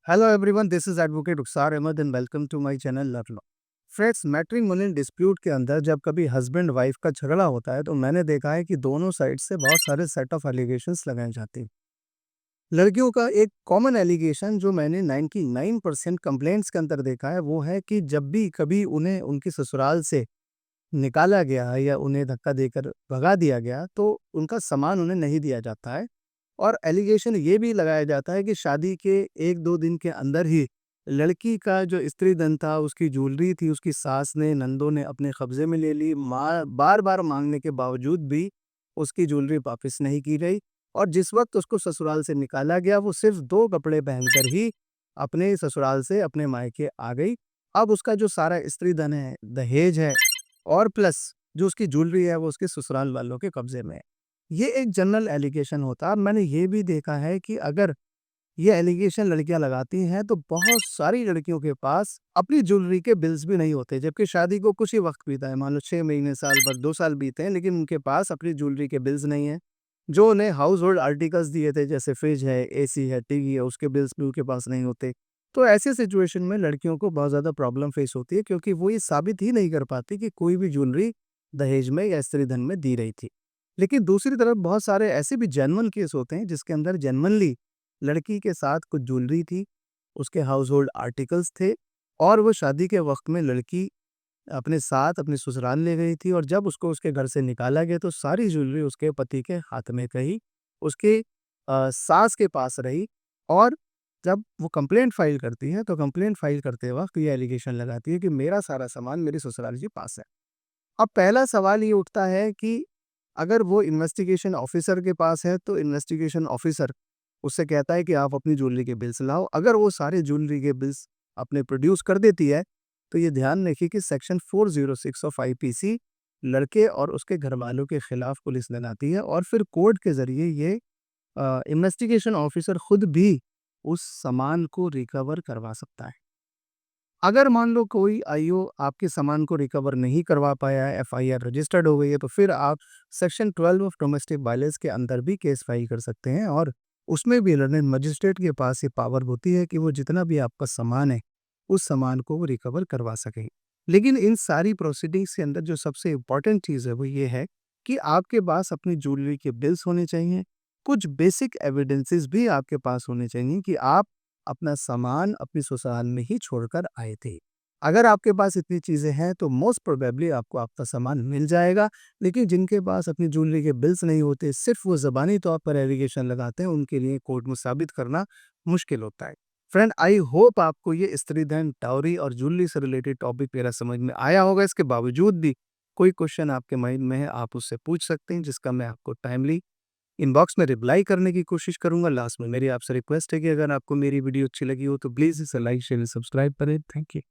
Hello everyone, this is Advocate Rukhsar Ahmed and welcome to my channel Love Law. Friends, matrimonial dispute के अंदर जब कभी husband wife का झगड़ा होता है तो मैंने देखा है कि दोनों साइड से बहुत सारे सेट ऑफ एलिगेशंस लगाए जाते हैं। लड़कियों का एक कॉमन एलिगेशन जो मैंने 99% कंप्लेंट्स के अंदर देखा है वो है कि जब भी कभी उन्हें उनके ससुराल से निकाला गया है या उन्हें धक्का देकर भगा दिया गया तो उनका सामान उन्हें नहीं दिया जाता है। और एलिगेशन ये भी लगाया जाता है कि शादी के 1-2 दिन के अंदर ही लड़की का जो स्त्री धन था, उसकी ज्वेलरी थी, उसकी सास ने, नंदों ने अपने कब्ज़े में ले ली। बार-बार माँगने के बावजूद भी उसकी ज्वेलरी वापस नहीं की गई और जिस वक़्त उसको ससुराल से निकाला गया, वो सिर्फ़ 2 कपड़े पहनकर ही अपने ससुराल से अपने मायके आ गई। अब उसका जो सारा स्त्री धन है, दहेज है और प्लस जो उसकी ज्वेलरी है, वो उसके ससुराल वालों के कब्ज़े में है। ये एक जनरल एलिगेशन होता है। मैंने ये भी देखा है कि अगर ये एलिगेशन लड़कियां लगाती हैं तो बहुत सारी लड़कियों के पास अपनी ज्वेलरी के बिल्स भी नहीं होते, जबकि शादी को कुछ ही वक्त बीता है, मान लो 6 महीने, साल भर, 2 साल बीते हैं, लेकिन उनके पास अपनी ज्वेलरी के बिल्स नहीं है। जो उन्हें हाउस होल्ड आर्टिकल्स दिए थे, जैसे फ्रिज है, एसी है, टीवी है, उसके बिल्स भी उनके पास नहीं होते। तो ऐसी सिचुएशन में लड़कियों को बहुत ज़्यादा प्रॉब्लम फेस होती है, क्योंकि वो ये साबित ही नहीं कर पाती कि कोई भी ज्वेलरी दहेज में या स्त्री धन में दी रही थी। लेकिन दूसरी तरफ बहुत सारे ऐसे भी जेन्युइन केस होते हैं जिसके अंदर जेन्युइनली लड़की के साथ कुछ ज्वेलरी थी, उसके हाउसहोल्ड आर्टिकल्स थे और वो शादी के वक़्त में लड़की अपने साथ अपने ससुराल ले गई थी और जब उसको उसके घर से निकाला गया तो सारी ज्वेलरी उसके पति के हाथ में रही, उसके सास के पास रही। और जब वो कंप्लेंट फाइल करती है तो कंप्लेंट फाइल करते वक़्त ये एलिगेशन लगाती है कि मेरा सारा सामान मेरे ससुराल के पास है। अब पहला सवाल ये उठता है कि अगर वो इन्वेस्टिगेशन ऑफिसर के पास है तो इन्वेस्टिगेशन ऑफिसर उससे कहता है कि आप अपनी ज्वेलरी के बिल्स लाओ। अगर वो सारे ज्वेलरी के बिल्स अपने प्रोड्यूस कर देती है तो ये ध्यान रखिए कि सेक्शन 406 ऑफ आईपीसी लड़के और उसके घर वालों के खिलाफ पुलिस लगाती है और फिर कोर्ट के जरिए ये इन्वेस्टिगेशन ऑफिसर खुद भी उस सामान को रिकवर करवा सकता है। अगर मान लो कोई आईओ आपके सामान को रिकवर नहीं करवा पाया है, एफआईआर रजिस्टर्ड हो गई है, तो फिर आप सेक्शन 12 ऑफ डोमेस्टिक वायलेंस के अंदर भी केस फाइल कर सकते हैं और उसमें भी लर्नेड मजिस्ट्रेट के पास ये पावर होती है कि वो जितना भी आपका सामान है, उस सामान को वो रिकवर करवा सकें। लेकिन इन सारी प्रोसीडिंग्स के अंदर जो सबसे इम्पोर्टेंट चीज़ है वो ये है कि आपके पास अपनी ज्वेलरी के बिल्स होने चाहिए, कुछ बेसिक एविडेंसेस भी आपके पास होने चाहिए कि आप अपना सामान अपनी ससुराल में ही छोड़कर आए थे। अगर आपके पास इतनी चीज़ें हैं तो मोस्ट प्रोबेबली आपको आपका सामान मिल जाएगा, लेकिन जिनके पास अपनी ज्वेलरी के बिल्स नहीं होते, सिर्फ़ वो ज़बानी तौर पर एलिगेशन लगाते हैं, उनके लिए कोर्ट में साबित करना मुश्किल होता है। फ्रेंड, आई होप आपको ये स्त्री धन, डाउरी और ज्वेलरी से रिलेटेड टॉपिक मेरा समझ में आया होगा। इसके बावजूद भी कोई क्वेश्चन आपके माइंड में है, आप उससे पूछ सकते हैं, जिसका मैं आपको टाइमली इनबॉक्स में रिप्लाई करने की कोशिश करूँगा। लास्ट में मेरी आपसे रिक्वेस्ट है कि अगर आपको मेरी वीडियो अच्छी लगी हो तो प्लीज़ इसे लाइक, शेयर, सब्सक्राइब करें। Thank you.